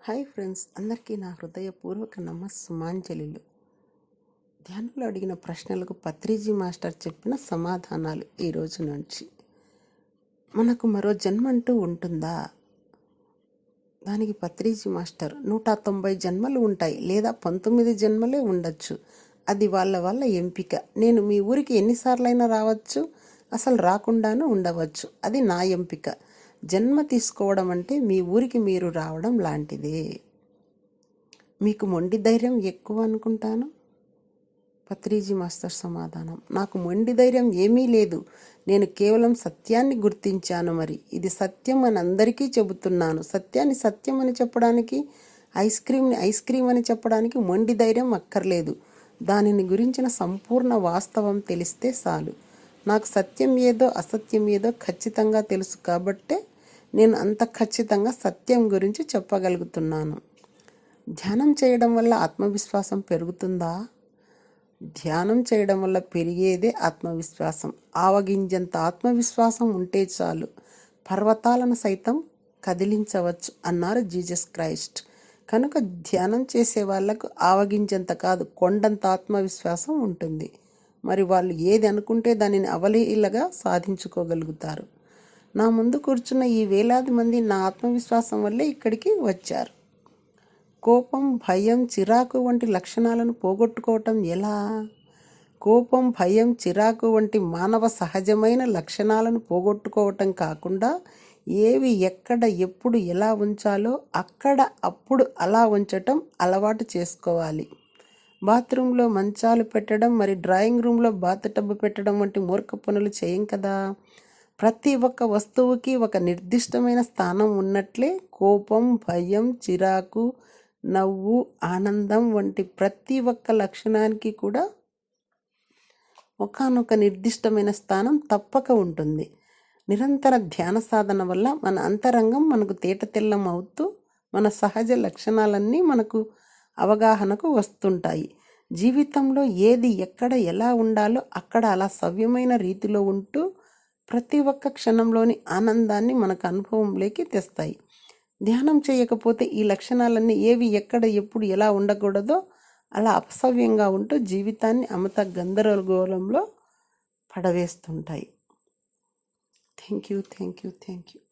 Hi friends, అందరికీ నా హృదయపూర్వక నమస్సుమాంజలిలు. ధ్యానంలో అడిగిన ప్రశ్నలకు పత్రిజీ మాస్టర్ చెప్పిన సమాధానాలు. ఈ రోజు నుంచి మనకు మరో జన్మంటూ ఉంటుందా? దానికి పత్రిజీ మాస్టర్ 190 జన్మలు ఉంటాయి, లేదా 19 జన్మలే ఉండొచ్చు. అది వాళ్ళ ఎంపిక. నేను మీ ఊరికి ఎన్నిసార్లైనా రావచ్చు, అసలు రాకుండానూ ఉండవచ్చు. అది నా ఎంపిక. జన్మ తీసుకోవడం అంటే మీ ఊరికి మీరు రావడం లాంటిదే. మీకు మొండి ధైర్యం ఎక్కువ అనుకుంటాను. పత్రిజీ మాస్టర్ సమాధానం: నాకు మొండి ధైర్యం ఏమీ లేదు. నేను కేవలం సత్యాన్ని గుర్తించాను. మరి ఇది సత్యం అని అందరికీ చెబుతున్నాను. సత్యాన్ని సత్యం అని చెప్పడానికి, ఐస్ క్రీమ్ అని చెప్పడానికి మొండి ధైర్యం అక్కర్లేదు. దానిని గురించిన సంపూర్ణ వాస్తవం తెలిస్తే చాలు. నాకు సత్యం ఏదో అసత్యం ఏదో ఖచ్చితంగా తెలుసు కాబట్టే నేను అంత ఖచ్చితంగా సత్యం గురించి చెప్పగలుగుతున్నాను. ధ్యానం చేయడం వల్ల ఆత్మవిశ్వాసం పెరుగుతుందా? ధ్యానం చేయడం వల్ల పెరిగేదే ఆత్మవిశ్వాసం. ఆవగింజంత ఆత్మవిశ్వాసం ఉంటే చాలు, పర్వతాలను సైతం కదిలించవచ్చు అన్నారు జీసస్ క్రైస్ట్. కనుక ధ్యానం చేసే వాళ్లకు ఆవగింజంత కాదు, కొండంత ఆత్మవిశ్వాసం ఉంటుంది. మరి వాళ్ళు ఏది అనుకుంటే దానిని అవలీలగా సాధించుకోగలుగుతారు. నా ముందు కూర్చున్న ఈ వేలాది మంది నా ఆత్మవిశ్వాసం వల్లే ఇక్కడికి వచ్చారు. కోపం, భయం, చిరాకు వంటి లక్షణాలను పోగొట్టుకోవటం ఎలా? కోపం, భయం, చిరాకు వంటి మానవ సహజమైన లక్షణాలను పోగొట్టుకోవటం కాకుండా ఏవి ఎక్కడ ఎప్పుడు ఎలా ఉంచాలో అక్కడ అప్పుడు అలా ఉంచటం అలవాటు చేసుకోవాలి. బాత్రూంలో మంచాలు పెట్టడం, మరి డ్రాయింగ్ రూమ్లో బాత్ టబ్ పెట్టడం వంటి మూర్ఖ పనులు చేయం కదా. ప్రతి ఒక్క వస్తువుకి ఒక నిర్దిష్టమైన స్థానం ఉన్నట్లే కోపం, భయం, చిరాకు, నవ్వు, ఆనందం వంటి ప్రతి ఒక్క లక్షణానికి కూడా ఒకానొక నిర్దిష్టమైన స్థానం తప్పక ఉంటుంది. నిరంతర ధ్యాన సాధన వల్ల మన అంతరంగం మనకు తేటతెల్లం అవుతూ మన సహజ లక్షణాలన్నీ మనకు అవగాహనకు వస్తుంటాయి. జీవితంలో ఏది ఎక్కడ ఎలా ఉండాలో అక్కడ అలా సవ్యమైన రీతిలో ఉంటూ ప్రతి ఒక్క క్షణంలోని ఆనందాన్ని మనకు అనుభవంలోకి తెస్తాయి. ధ్యానం చేయకపోతే ఈ లక్షణాలన్నీ ఏవి ఎక్కడ ఎప్పుడు ఎలా ఉండకూడదో అలా అపసవ్యంగా ఉంటూ జీవితాన్ని అమత గందరగోళంలో పడవేస్తుంటాయి. Thank you.